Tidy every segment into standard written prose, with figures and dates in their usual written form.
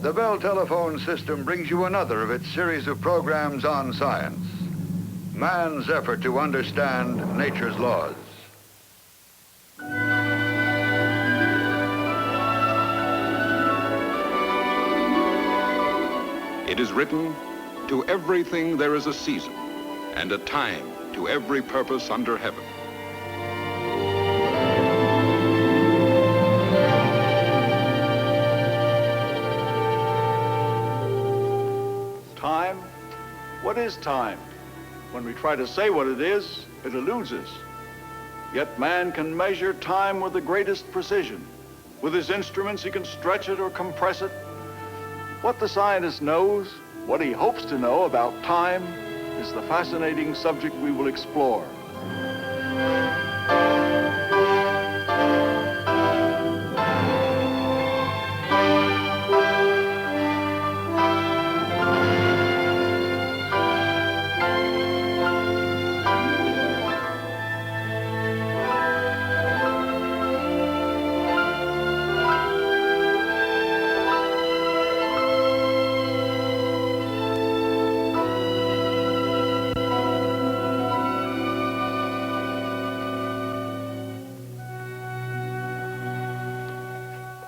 The Bell telephone system brings you another of its series of programs on science. Man's effort to understand nature's laws. It is written, to everything there is a season, and a time to every purpose under heaven. Time? What is time? When we try to say what it is, it eludes us. Yet man can measure time with the greatest precision. With his instruments, he can stretch it or compress it. What the scientist knows, what he hopes to know about time, is the fascinating subject we will explore.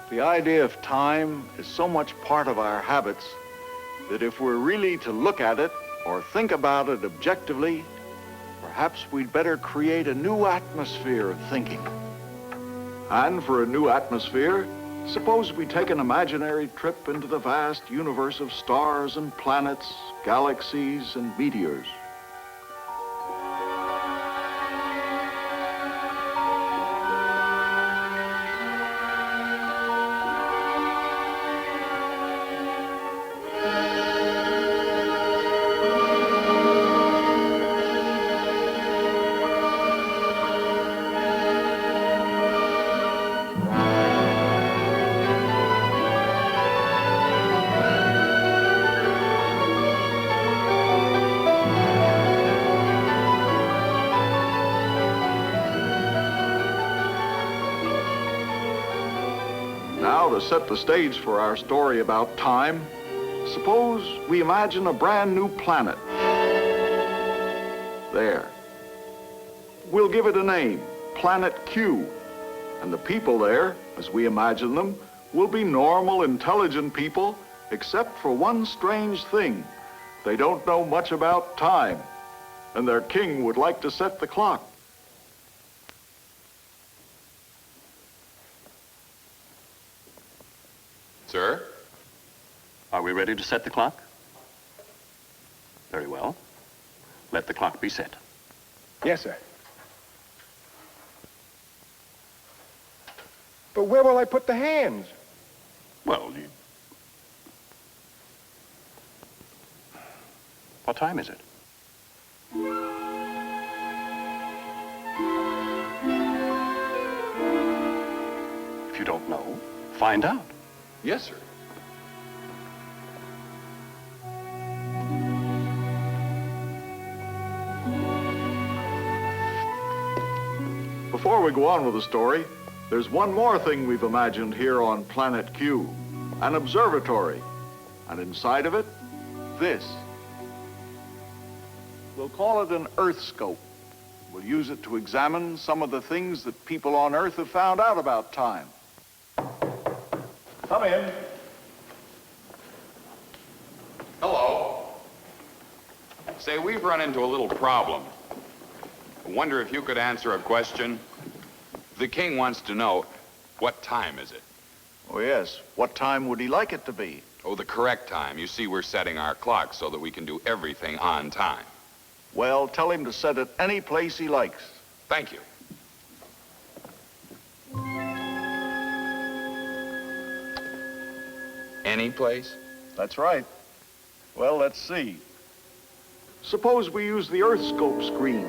The idea of time is so much part of our habits that if we're really to look at it or think about it objectively, perhaps we'd better create a new atmosphere of thinking. And for a new atmosphere, suppose we take an imaginary trip into the vast universe of stars and planets, galaxies and meteors. To set the stage for our story about time, suppose we imagine a brand new planet. There. We'll give it a name, Planet Q. And the people there, as we imagine them, will be normal, intelligent people, except for one strange thing. They don't know much about time, and their king would like to set the clock. Sir? Are we ready to set the clock? Very well. Let the clock be set. Yes, sir. But where will I put the hands? Well, What time is it? If you don't know, find out. Yes, sir. Before we go on with the story, there's one more thing we've imagined here on Planet Q, an observatory. And inside of it, this. We'll call it an Earthscope. We'll use it to examine some of the things that people on Earth have found out about time. Come in. Hello. Say, we've run into a little problem. I wonder if you could answer a question. The king wants to know, what time is it? Oh, yes. What time would he like it to be? Oh, the correct time. You see, we're setting our clock so that we can do everything on time. Well, tell him to set it any place he likes. Thank you. Any place? That's right. Well, let's see. Suppose we use the Earthscope screen.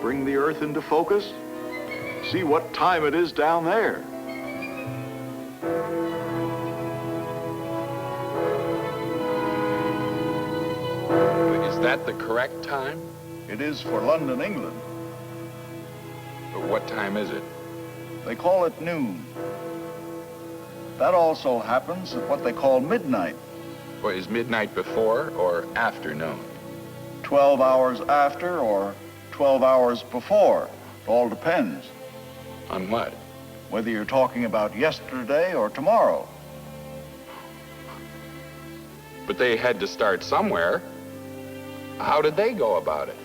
Bring the Earth into focus. See what time it is down there. Is that the correct time? It is for London, England. But what time is it? They call it noon. That also happens at what they call midnight. Well, is midnight before or after noon? 12 hours after or 12 hours before. It all depends. On what? Whether you're talking about yesterday or tomorrow. But they had to start somewhere. How did they go about it?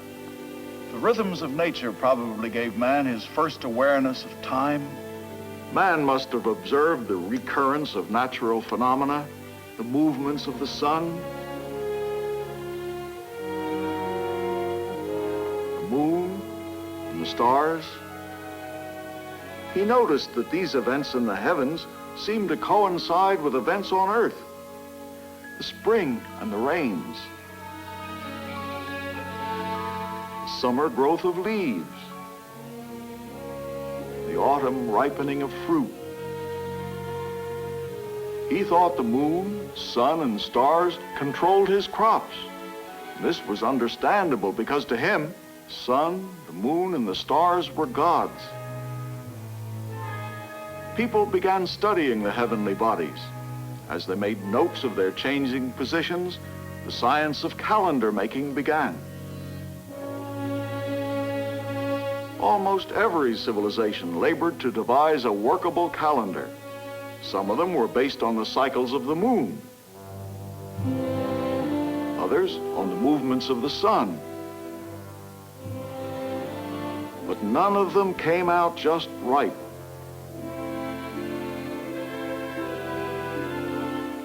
The rhythms of nature probably gave man his first awareness of time. Man must have observed the recurrence of natural phenomena, the movements of the sun, the moon, and the stars. He noticed that these events in the heavens seemed to coincide with events on Earth. The spring and the rains, the summer growth of leaves, the autumn ripening of fruit. He thought the moon, sun, and stars controlled his crops. This was understandable because to him, sun, the moon, and the stars were gods. People began studying the heavenly bodies. As they made notes of their changing positions, the science of calendar making began. Almost every civilization labored to devise a workable calendar. Some of them were based on the cycles of the moon, others on the movements of the sun. But none of them came out just right.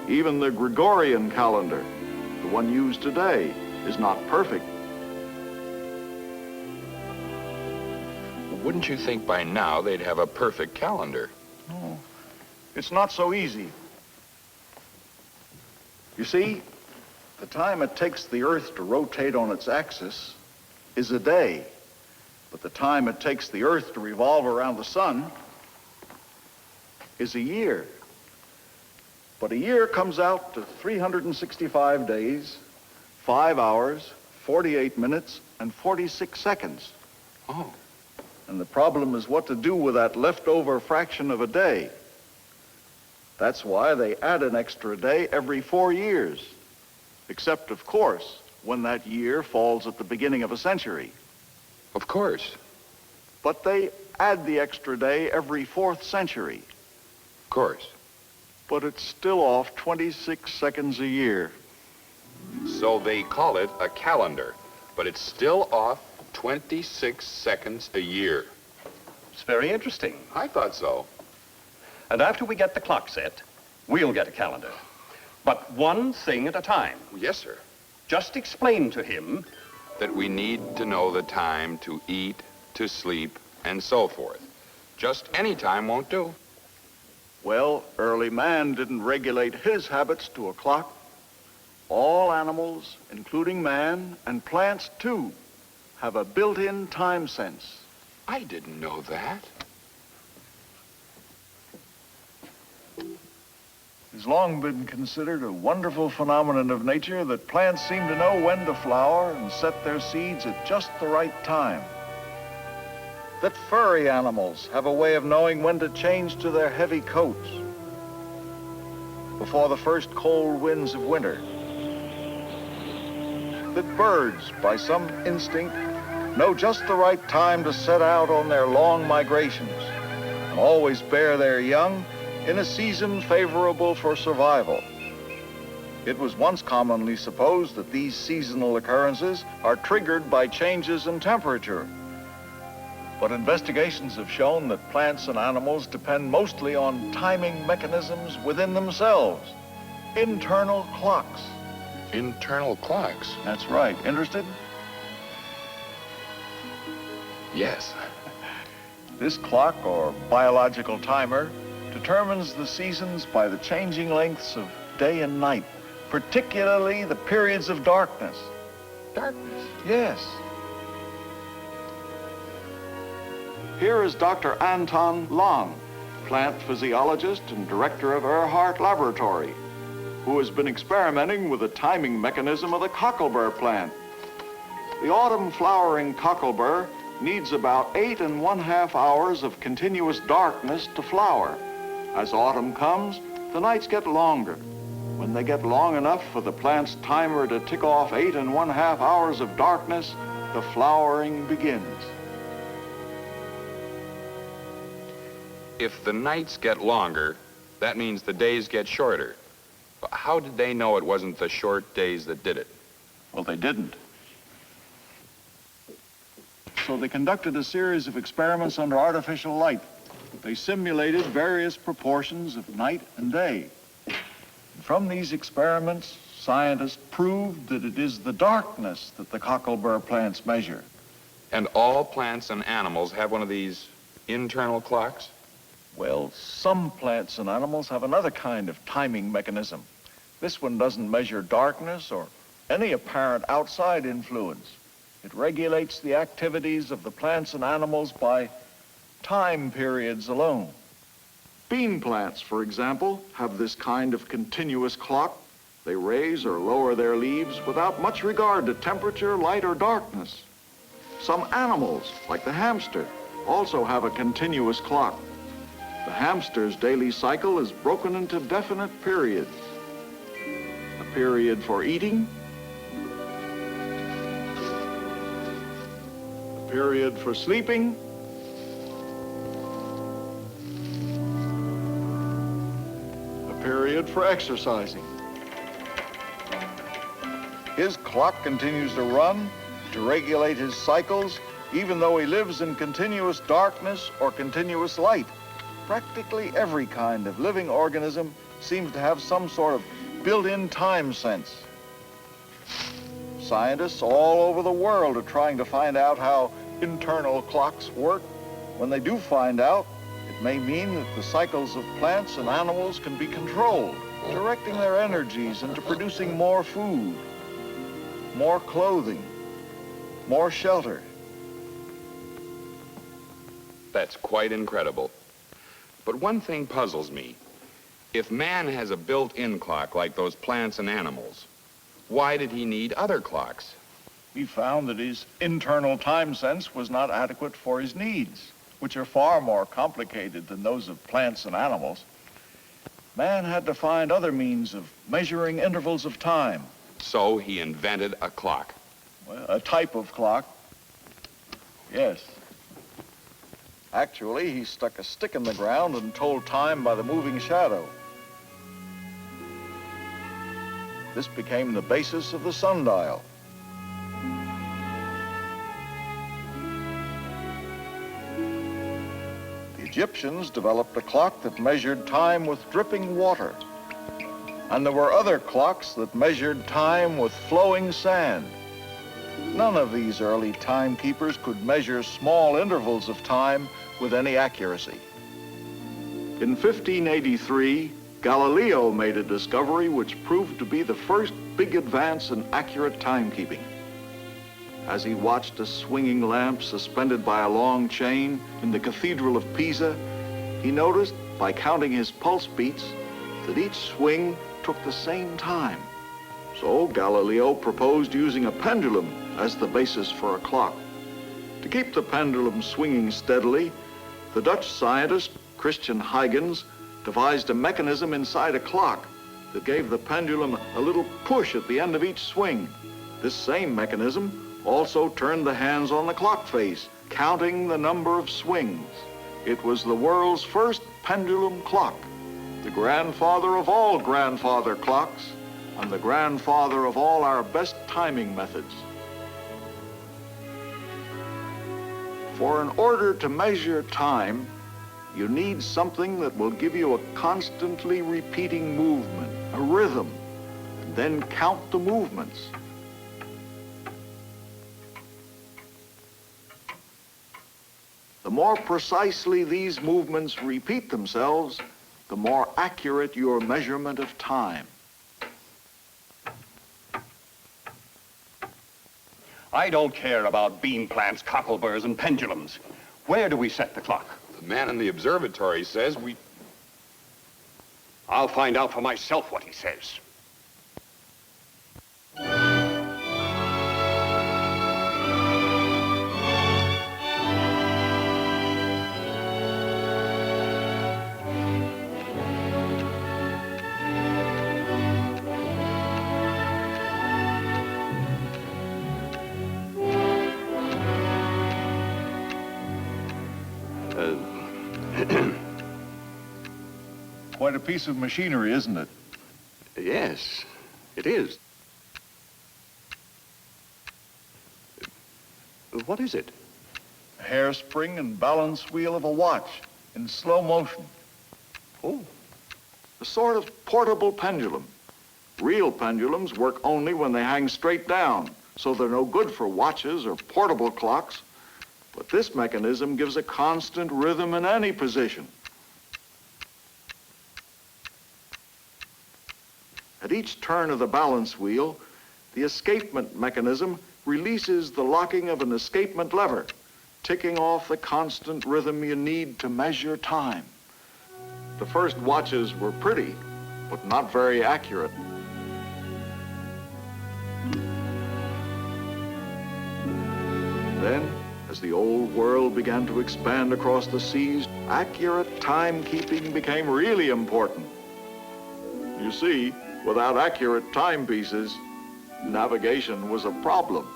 Even the Gregorian calendar, the one used today, is not perfect. Wouldn't you think by now they'd have a perfect calendar? No, it's not so easy. You see, the time it takes the Earth to rotate on its axis is a day, but the time it takes the Earth to revolve around the sun is a year. But a year comes out to 365 days, 5 hours, 48 minutes, and 46 seconds. Oh. And the problem is what to do with that leftover fraction of a day. That's why they add an extra day every 4 years. Except, of course, when that year falls at the beginning of a century. Of course. But they add the extra day every 4th century. Of course. But it's still off 26 seconds a year. So they call it a calendar, but it's still off 26 seconds a year. It's very interesting. I thought so. And after we get the clock set, we'll get a calendar. But one thing at a time. Yes, sir. Just explain to him That we need to know the time to eat, to sleep, and so forth. Just any time won't do. Well, early man didn't regulate his habits to a clock. All animals, including man, and plants too, have a built-in time sense. I didn't know that. It's long been considered a wonderful phenomenon of nature that plants seem to know when to flower and set their seeds at just the right time. That furry animals have a way of knowing when to change to their heavy coats before the first cold winds of winter. That birds, by some instinct, know just the right time to set out on their long migrations and always bear their young in a season favorable for survival. It was once commonly supposed that these seasonal occurrences are triggered by changes in temperature. But investigations have shown that plants and animals depend mostly on timing mechanisms within themselves, internal clocks. Internal clocks? That's right. Interested? Yes. This clock, or biological timer, determines the seasons by the changing lengths of day and night, particularly the periods of darkness. Darkness? Yes. Here is Dr. Anton Lang, plant physiologist and director of Earhart Laboratory, who has been experimenting with the timing mechanism of the cocklebur plant. The autumn flowering cocklebur needs about 8½ hours of continuous darkness to flower. As autumn comes, The nights get longer. When they get long enough for the plant's timer to tick off 8 1/2 hours of darkness, the flowering begins. If the nights get longer, that means the days get shorter. How did they know it wasn't the short days that did it? Well, they didn't. So they conducted a series of experiments under artificial light. They simulated various proportions of night and day. From these experiments, scientists proved that it is the darkness that the cocklebur plants measure. And all plants and animals have one of these internal clocks? Well, some plants and animals have another kind of timing mechanism. This one doesn't measure darkness or any apparent outside influence. It regulates the activities of the plants and animals by time periods alone. Bean plants, for example, have this kind of continuous clock. They raise or lower their leaves without much regard to temperature, light, or darkness. Some animals, like the hamster, also have a continuous clock. The hamster's daily cycle is broken into definite periods. A period for eating, a period for sleeping, a period for exercising. His clock continues to run to regulate his cycles, even though he lives in continuous darkness or continuous light. Practically every kind of living organism seems to have some sort of built-in time sense. Scientists all over the world are trying to find out how internal clocks work. When they do find out, it may mean that the cycles of plants and animals can be controlled, directing their energies into producing more food, more clothing, more shelter. That's quite incredible. But one thing puzzles me. If man has a built-in clock like those plants and animals, why did he need other clocks? We found that his internal time sense was not adequate for his needs, which are far more complicated than those of plants and animals. Man had to find other means of measuring intervals of time. So he invented a clock. Well, a type of clock, yes. Actually, he stuck a stick in the ground and told time by the moving shadow. This became the basis of the sundial. The Egyptians developed a clock that measured time with dripping water. And there were other clocks that measured time with flowing sand. None of these early timekeepers could measure small intervals of time with any accuracy. In 1583, Galileo made a discovery which proved to be the first big advance in accurate timekeeping. As he watched a swinging lamp suspended by a long chain in the Cathedral of Pisa, he noticed, by counting his pulse beats, that each swing took the same time. So Galileo proposed using a pendulum as the basis for a clock. To keep the pendulum swinging steadily, the Dutch scientist Christian Huygens devised a mechanism inside a clock that gave the pendulum a little push at the end of each swing. This same mechanism also turned the hands on the clock face, counting the number of swings. It was the world's first pendulum clock, the grandfather of all grandfather clocks, and the grandfather of all our best timing methods. For in order to measure time, you need something that will give you a constantly repeating movement, a rhythm, and then count the movements. The more precisely these movements repeat themselves, the more accurate your measurement of time. I don't care about bean plants, cockleburs, and pendulums. Where do we set the clock? The man in the observatory says we... I'll find out for myself what he says. Quite a piece of machinery, isn't it? Yes, it is. What is it? A hairspring and balance wheel of a watch in slow motion. Oh, A sort of portable pendulum. Real pendulums work only when they hang straight down, so they're no good for watches or portable clocks. But this mechanism gives a constant rhythm in any position. At each turn of the balance wheel, the escapement mechanism releases the locking of an escapement lever, ticking off the constant rhythm you need to measure time. The first watches were pretty, but not very accurate. Then, as the old world began to expand across the seas, accurate timekeeping became really important. You see, without accurate timepieces, navigation was a problem.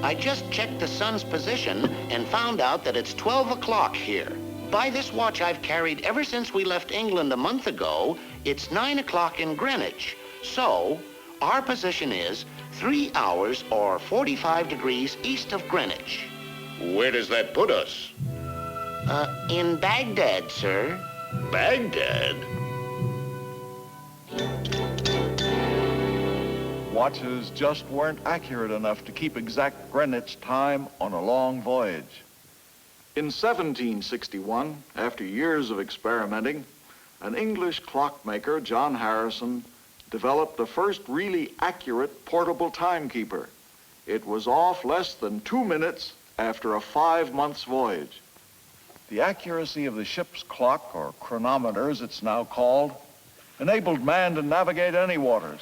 I just checked the sun's position and found out that it's 12 o'clock here. By this watch I've carried ever since we left England a month ago, it's 9 o'clock in Greenwich. So, our position is 3 hours or 45 degrees east of Greenwich. Where does that put us? In Baghdad, sir. Baghdad? Watches just weren't accurate enough to keep exact Greenwich time on a long voyage. In 1761, after years of experimenting, an English clockmaker, John Harrison, developed the first really accurate portable timekeeper. It was off less than 2 minutes after a 5 months voyage. The accuracy of the ship's clock, or chronometer as it's now called, enabled man to navigate any waters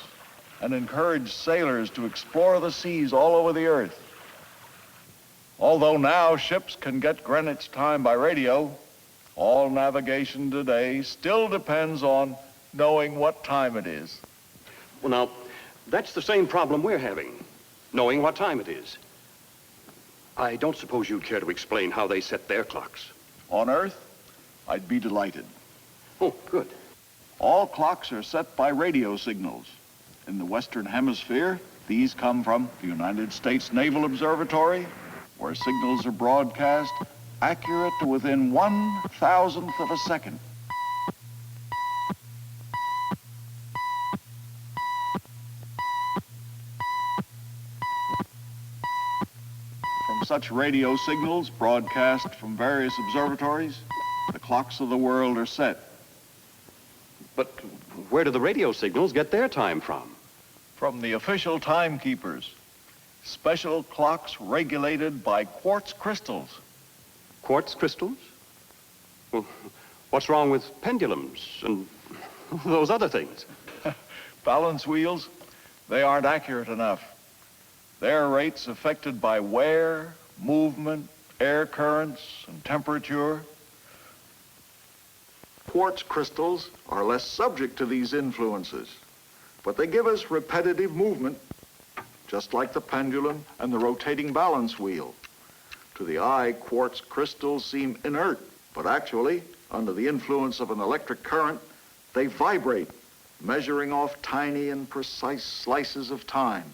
and encouraged sailors to explore the seas all over the earth. Although now ships can get Greenwich time by radio, all navigation today still depends on knowing what time it is. well, now, that's the same problem we're having, knowing what time it is. I don't suppose you'd care to explain how they set their clocks. On Earth, I'd be delighted. Oh, good. All clocks are set by radio signals. In the Western Hemisphere, these come from the United States Naval Observatory, where signals are broadcast accurate to within 1,000th of a second. From such radio signals broadcast from various observatories, the clocks of the world are set. But where do the radio signals get their time from? From the official timekeepers, special clocks regulated by quartz crystals. Quartz crystals? Well, what's wrong with pendulums and those other things? Balance wheels, they aren't accurate enough. Their rates affected by wear, movement, air currents, and temperature. Quartz crystals are less subject to these influences, but they give us repetitive movement, just like the pendulum and the rotating balance wheel. To the eye, quartz crystals seem inert, but actually, under the influence of an electric current, they vibrate, measuring off tiny and precise slices of time.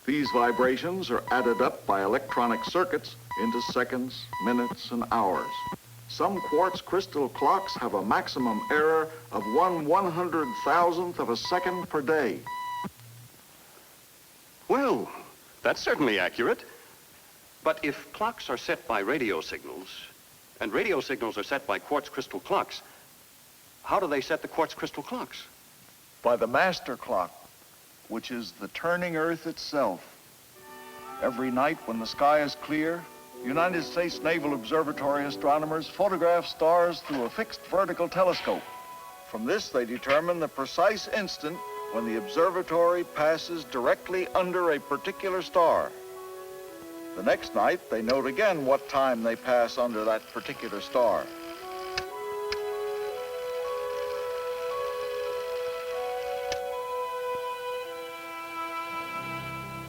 These vibrations are added up by electronic circuits into seconds, minutes, and hours. Some quartz crystal clocks have a maximum error of 1/100,000th of a second per day. Well, that's certainly accurate. But if clocks are set by radio signals, and radio signals are set by quartz crystal clocks, how do they set the quartz crystal clocks? By the master clock, which is the turning Earth itself. Every night when the sky is clear, United States Naval Observatory astronomers photograph stars through a fixed vertical telescope. From this, they determine the precise instant when the observatory passes directly under a particular star. The next night, they note again what time they pass under that particular star.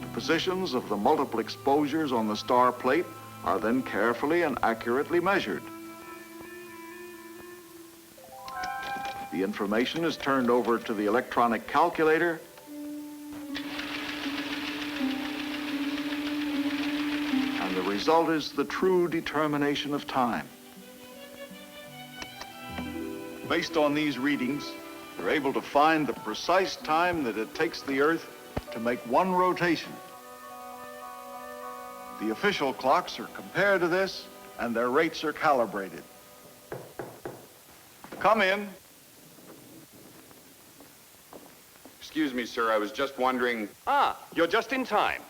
The positions of the multiple exposures on the star plate are then carefully and accurately measured. The information is turned over to the electronic calculator, and the result is the true determination of time. Based on these readings, they're able to find the precise time that it takes the Earth to make one rotation. The official clocks are compared to this, and their rates are calibrated. Come in. Excuse me, sir, I was just wondering... Ah, you're just in time.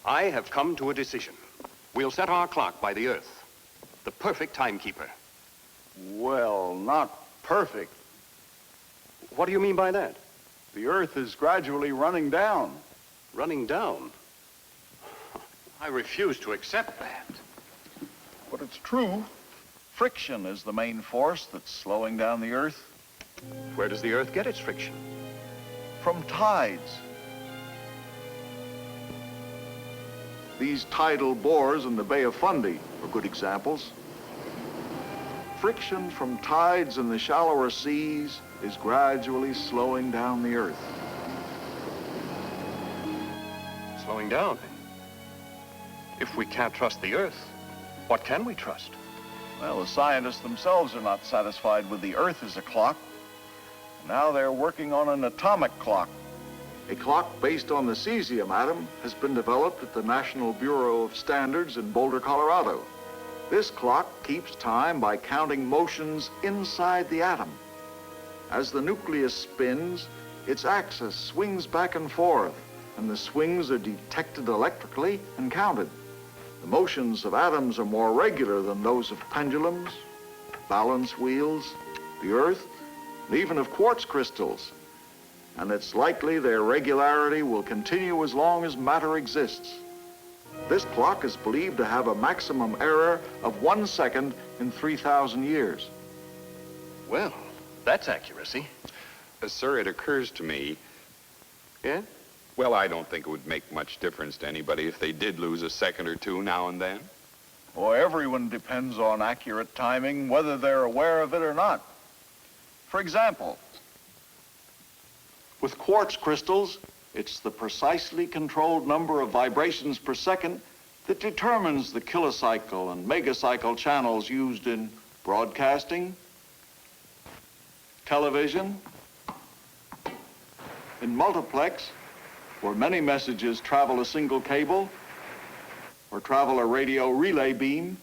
I have come to a decision. We'll set our clock by the Earth, the perfect timekeeper. Well, not perfect. What do you mean by that? The Earth is gradually running down. Running down? I refuse to accept that. But it's true. Friction is the main force that's slowing down the Earth. Where does the Earth get its friction? From tides. These tidal bores in the Bay of Fundy are good examples. Friction from tides in the shallower seas is gradually slowing down the Earth. Slowing down? If we can't trust the Earth, what can we trust? Well, the scientists themselves are not satisfied with the Earth as a clock. Now they're working on an atomic clock. A clock based on the cesium atom has been developed at the National Bureau of Standards in Boulder, Colorado. This clock keeps time by counting motions inside the atom. As the nucleus spins, its axis swings back and forth, and the swings are detected electrically and counted. The motions of atoms are more regular than those of pendulums, balance wheels, the Earth, and even of quartz crystals. And it's likely their regularity will continue as long as matter exists. This clock is believed to have a maximum error of 1 second in 3,000 years. Well, that's accuracy. Sir, it occurs to me... Yeah? Well, I don't think it would make much difference to anybody if they did lose a second or two now and then. Oh, everyone depends on accurate timing, whether they're aware of it or not. For example, with quartz crystals, it's the precisely controlled number of vibrations per second that determines the kilocycle and megacycle channels used in broadcasting, television, in multiplex, where many messages travel a single cable or travel a radio relay beam.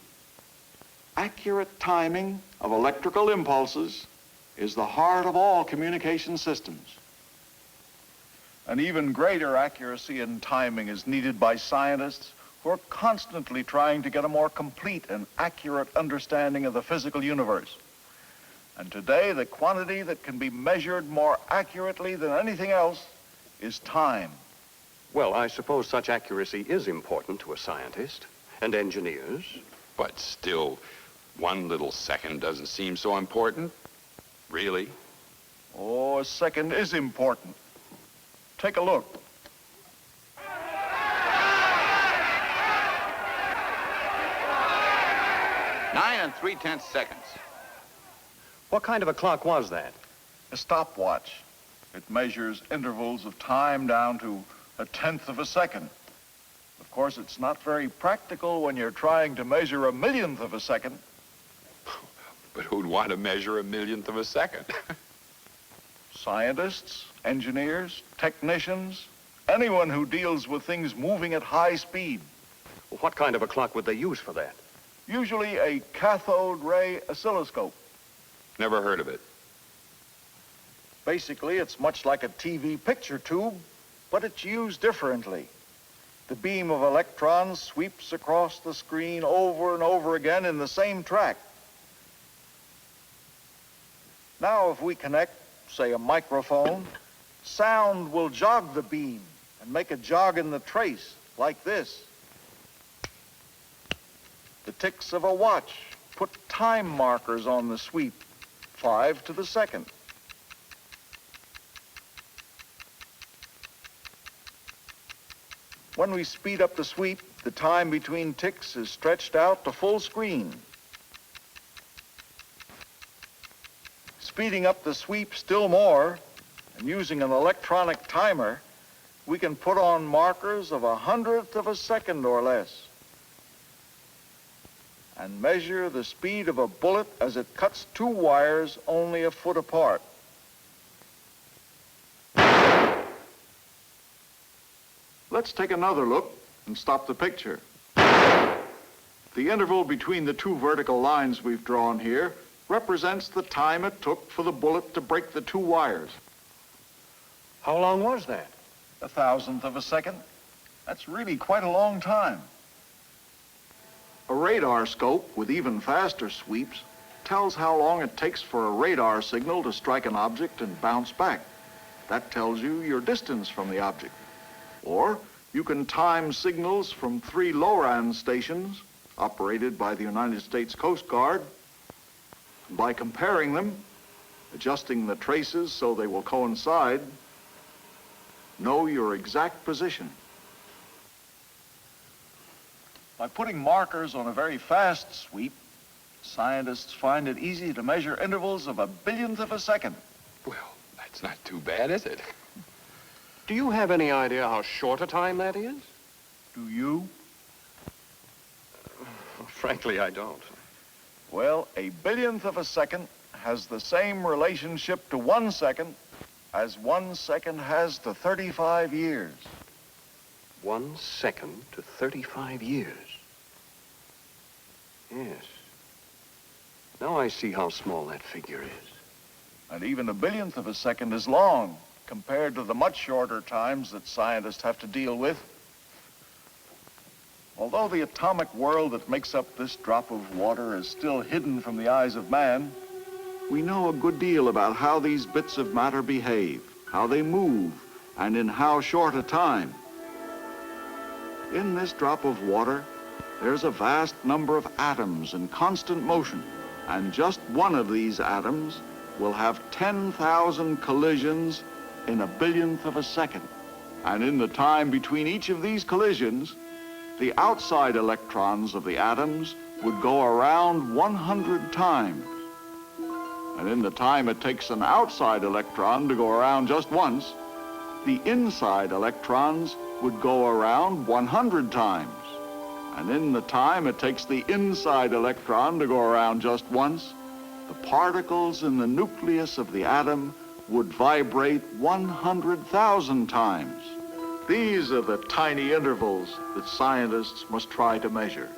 Accurate timing of electrical impulses is the heart of all communication systems. An even greater accuracy in timing is needed by scientists who are constantly trying to get a more complete and accurate understanding of the physical universe. And today, the quantity that can be measured more accurately than anything else is time. Well, I suppose such accuracy is important to a scientist and engineers. But still, 1 little second doesn't seem so important. Really? Oh, a second is important. Take a look. 9 3/10 seconds. What kind of a clock was that? A stopwatch. It measures intervals of time down to 1/10 of a second. Of course, it's not very practical when you're trying to measure 1/millionth of a second. But who'd want to measure 1/millionth of a second? Scientists, engineers, technicians, anyone who deals with things moving at high speed. What kind of a clock would they use for that? Usually a cathode ray oscilloscope. Never heard of it. Basically, it's much like a TV picture tube, but it's used differently. The beam of electrons sweeps across the screen over and over again in the same track. Now, if we connect, say, a microphone, sound will jog the beam and make a jog in the trace, like this. The ticks of a watch put time markers on the sweep, 5 to the second. When we speed up the sweep, the time between ticks is stretched out to full screen. speeding up the sweep still more, and using an electronic timer, we can put on markers of 1/100th of a second or less, and measure the speed of a bullet as it cuts two wires only a foot apart. Let's take another look and stop the picture. The interval between the two vertical lines we've drawn here represents the time it took for the bullet to break the two wires. How long was that? 1/1000th of a second. That's really quite a long time. A radar scope with even faster sweeps tells how long it takes for a radar signal to strike an object and bounce back. That tells you your distance from the object. Or you can time signals from 3 low-band stations operated by the United States Coast Guard. By comparing them, adjusting the traces so they will coincide, know your exact position. By putting markers on a very fast sweep, scientists find it easy to measure intervals of 1/1000th of a second. Well, that's not too bad, is it? Do you have any idea how short a time that is? Do you? Frankly, I don't. Well, 1/1000th of a second has the same relationship to 1 second as 1 second has to 35 years. 1 second to 35 years. Yes. Now I see how small that figure is. And even 1/1000th of a second is long compared to the much shorter times that scientists have to deal with. Although the atomic world that makes up this drop of water is still hidden from the eyes of man, we know a good deal about how these bits of matter behave, how they move, and in how short a time. In this drop of water, there's a vast number of atoms in constant motion, and just one of these atoms will have 10,000 collisions in 1/1000th of a second. And in the time between each of these collisions, the outside electrons of the atoms would go around 100 times. And in the time it takes an outside electron to go around just once, the inside electrons would go around 100 times. And in the time it takes the inside electron to go around just once, the particles in the nucleus of the atom would vibrate 100,000 times. These are the tiny intervals that scientists must try to measure.